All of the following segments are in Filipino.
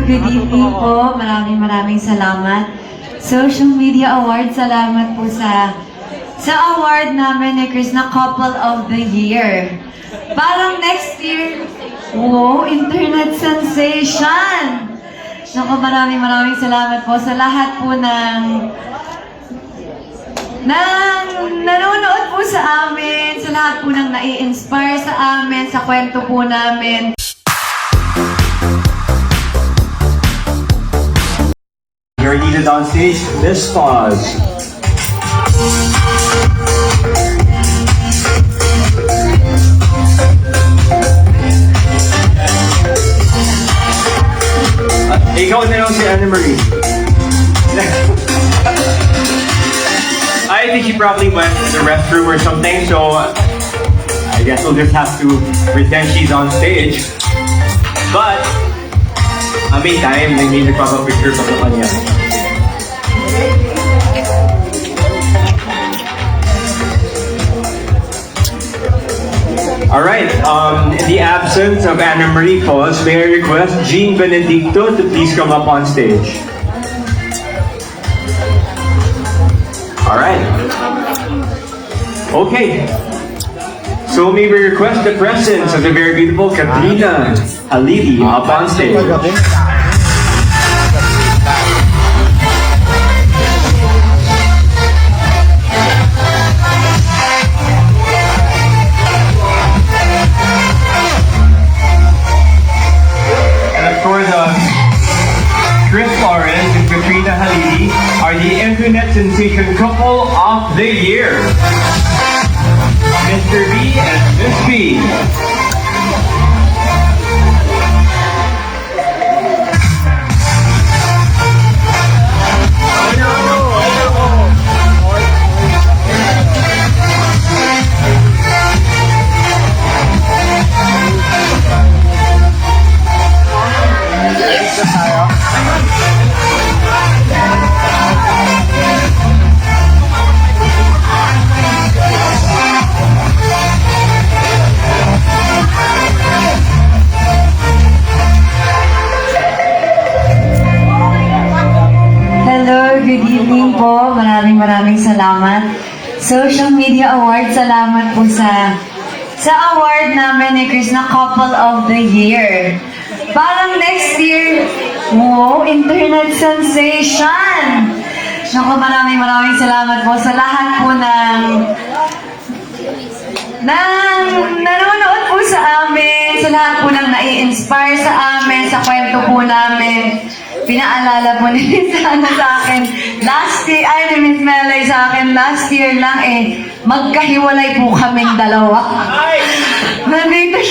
good evening po. Maraming salamat. Social Media Award, salamat po sa award namin ni Chris na Couple of the Year. Parang next year, wow, internet sensation! Naku, maraming salamat po sa lahat po ng nanonood po sa amin, sa lahat po ng nai-inspire sa amin, sa kwento po namin. You're needed on stage, Miss Foz. Ikaw na lang si Anna Marie. I think she probably went to the restroom or something, so I guess we'll just have to pretend she's on stage. But meantime, may nagpapapicture pa sa kanya. Alright, in the absence of Anna Marie Foz, may I request Jean Benedicto to please come up on stage. Alright. Okay. So may we request the presence of the very beautiful Katrina Halili up on stage. Chris Flores and Katrina Halili are the Internet Sensation Couple of the Year. Mr. B and Miss B. Good evening po. Maraming salamat. Social Media Award, salamat po sa award namin ni Chris na Couple of the Year. Parang next year, wow, internet sensation! Naku, maraming salamat po sa lahat po ng nanonood po sa amin, sa lahat po ng nai-inspire sa amin, sa kwento po namin. Pinaalala po ni Miss Ana sa akin, last year, ay ni Miss Melay sa akin, last year lang magkahiwalay po kaming dalawa. Nandito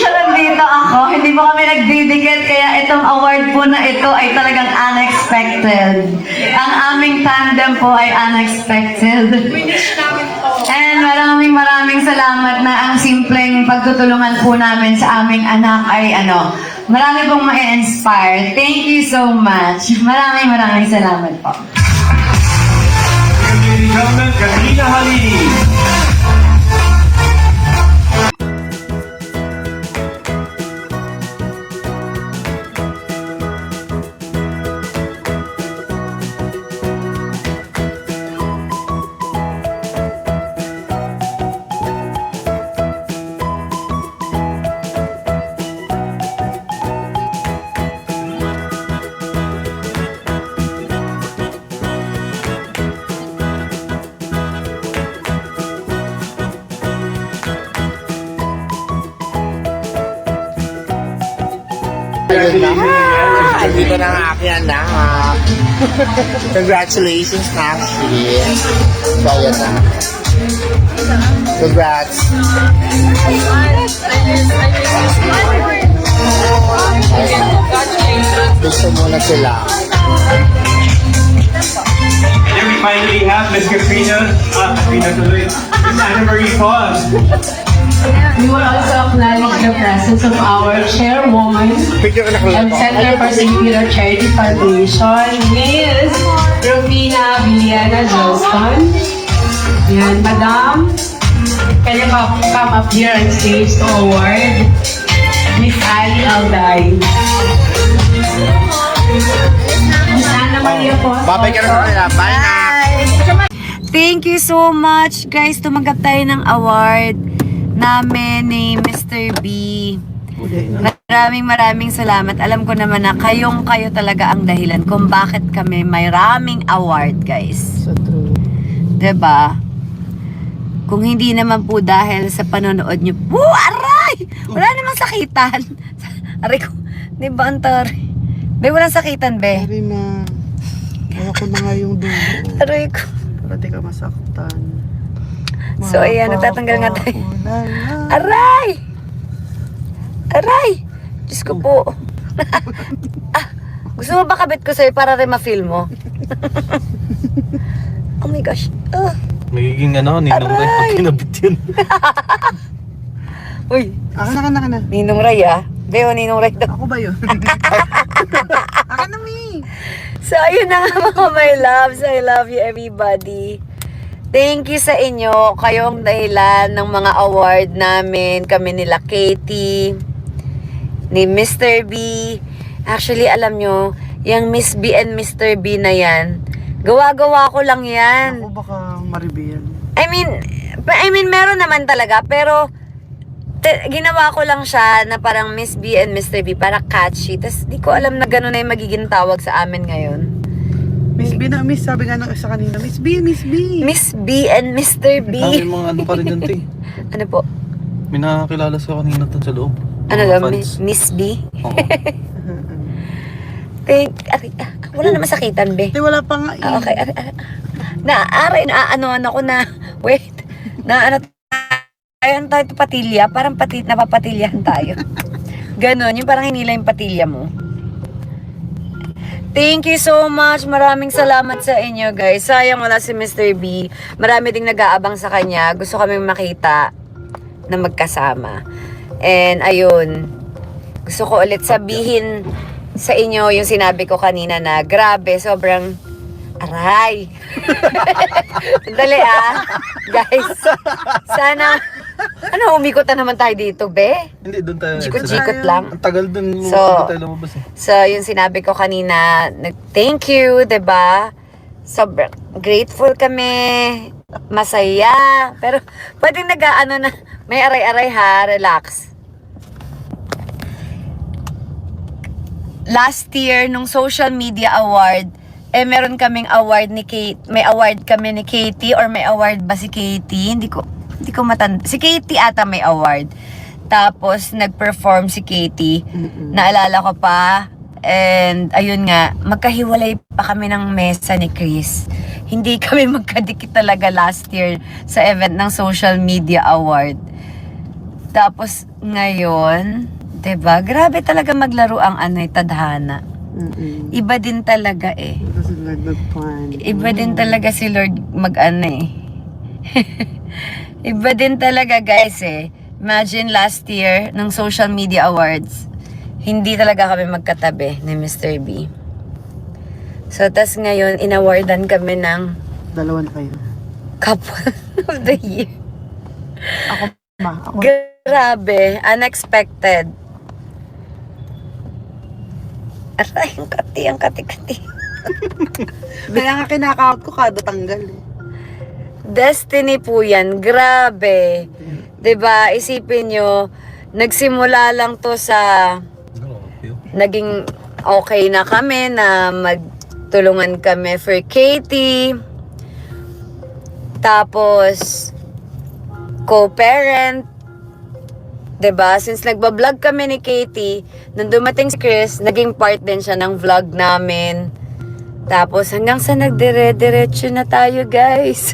ako, hindi po kami nagdidikit, kaya itong award po na ito ay talagang unexpected. Ang aming tandem po ay unexpected. And maraming salamat na ang simpleng pagtutulungan po namin sa aming anak ay marami pong ma-inspire. Thank you so much. Maraming salamat po. Ladies and gentlemen, Katrina Halili. Dito na ang aking anak. Congratulations, Nashi. So, yan na. Congrats. Gusto muna sila. And then we finally have Miss Katrina tuloy, Miss Anna Marie Foz. We will also acknowledge the presence of our chairwoman and Center for St. Peter Charity Foundation, Ms. Romina Villena Johnston. Yan, Madam, can you come up here on stage to award Miss Ali Alday. Miss Ana Maria po. Babay ka na sa kanila. Bye na. Thank you so much, guys. Tumanggap tayo ng award namin ni Mr. B. Maraming salamat. Alam ko naman na kayo talaga ang dahilan kung bakit kami may raming award, guys. So true. Diba? Kung hindi naman po dahil sa panonood nyo. Aray! Wala namang sakitan. Aray ko. Diba, Antar? Be, walang sakitan, be. Sorry na. Kaya ko na nga yung dulo. Aray ko. Para di ka masaktan. So, ayan. Natatanggal nga tayo. Mapapulala. Aray! Aray! Diyos ko po. Gusto mo ba kabit ko sa'yo para rin ma-feel mo? Oh my gosh. Magiging ninong rin pag kinabit yun. Uy, Akan na. Ninong Ray ah. Beo, Ninong Ray daw. Ako ba yun? Akan na, mi. So, ayun na nga mga my loves. I love you everybody. Thank you sa inyo. Kayo ang dahilan ng mga award namin. Kami nila Katie, ni Mr. B. Actually, alam nyo, yung Miss B and Mr. B na yan, gawa-gawa ko lang yan. Ako baka maribiyan. I mean, meron naman talaga, pero ginawa ko lang siya na parang Miss B and Mr. B, para catchy. Tapos di ko alam na gano'n na yung magiging tawag sa amin ngayon. Miss B na, Miss, sabi nga ng isa kanina, Miss B. Miss B and Mr. B. May mga ano pa rin dyan, te. Ano po? May nakakilala siya kanina dun sa loob. Ano Mga daw? fans. Miss B? Oo. Wala naman sakitan, be. Di wala pa nga eh. Okay. Naano ko na. Wait. Ayun tayo patilya. Parang napapatilyahan tayo. Ganon. Yung parang hinila yung patilya mo. Thank you so much. Maraming salamat sa inyo, guys. Sayang wala si Mr. B. Marami ding nag-aabang sa kanya. Gusto kaming makita na magkasama. And ayun. Gusto ko ulit sabihin sa inyo yung sinabi ko kanina na grabe, sobrang aray. Dali guys. Sana, umikot na naman tayo dito, be? Hindi, doon tayo. Jikot-jikot lang. Ang tagal dun So, tayo lumabas eh. So, yung sinabi ko kanina, thank you, 'di ba? Sobrang grateful kami, masaya. Pero, pwedeng na, may aray-aray ha, relax. Last year, nung social media award, meron kaming award ni Kate. May award kami ni Katie, or may award ba si Katie? Hindi ko matanda. Si Katie ata may award. Tapos, nag-perform si Katie. Naalala ko pa. And, ayun nga, magkahiwalay pa kami ng mesa ni Chris. Hindi kami magkadikit talaga last year sa event ng social media award. Tapos, ngayon, 'di ba? Grabe talaga maglaro ang tadhana. Iba din talaga eh. Kasi nagplan. Iba din talaga si Lord Iba din talaga, guys eh. Imagine last year, ng social media awards, hindi talaga kami magkatabi ni Mr. B. So, tas ngayon, inawardan kami ng Dalawa na kayo. Couple of the Year. Ako. Grabe, unexpected. Aray, ang kati. Kaya nga kinakount ko kada tanggal eh. Destiny po yan. Grabe. 'Di ba? Isipin nyo, nagsimula lang to sa naging okay na kami na magtulungan kami for Katie. Tapos, co-parent. 'Di ba? Since nagba-vlog kami ni Katie, nung dumating si Chris, naging part din siya ng vlog namin. Tapos hanggang sa nagdire-diretso na tayo, guys.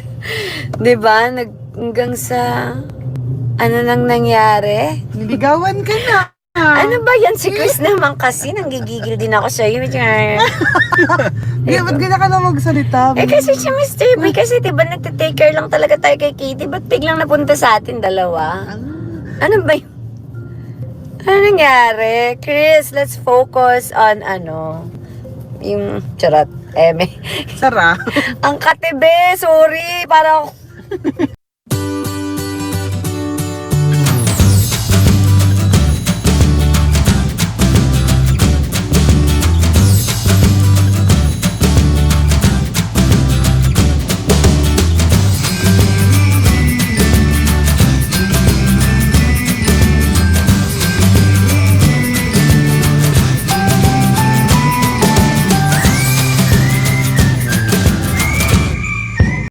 'Di ba? Hanggang sa ano nang nangyari? Niligawan ka na. Ano ba yan? Si Chris naman kasi, nanggigigil din ako sa iyo. Ba't ganyan ka na magsalita? Kasi si Mr. B, kasi diba nagtitake care lang talaga tayo kay Katie, ba't biglang napunta sa atin dalawa? Ano ba yun? Ano nangyari? Chris, let's focus on yung charot, Sara. ang katibe, sorry, para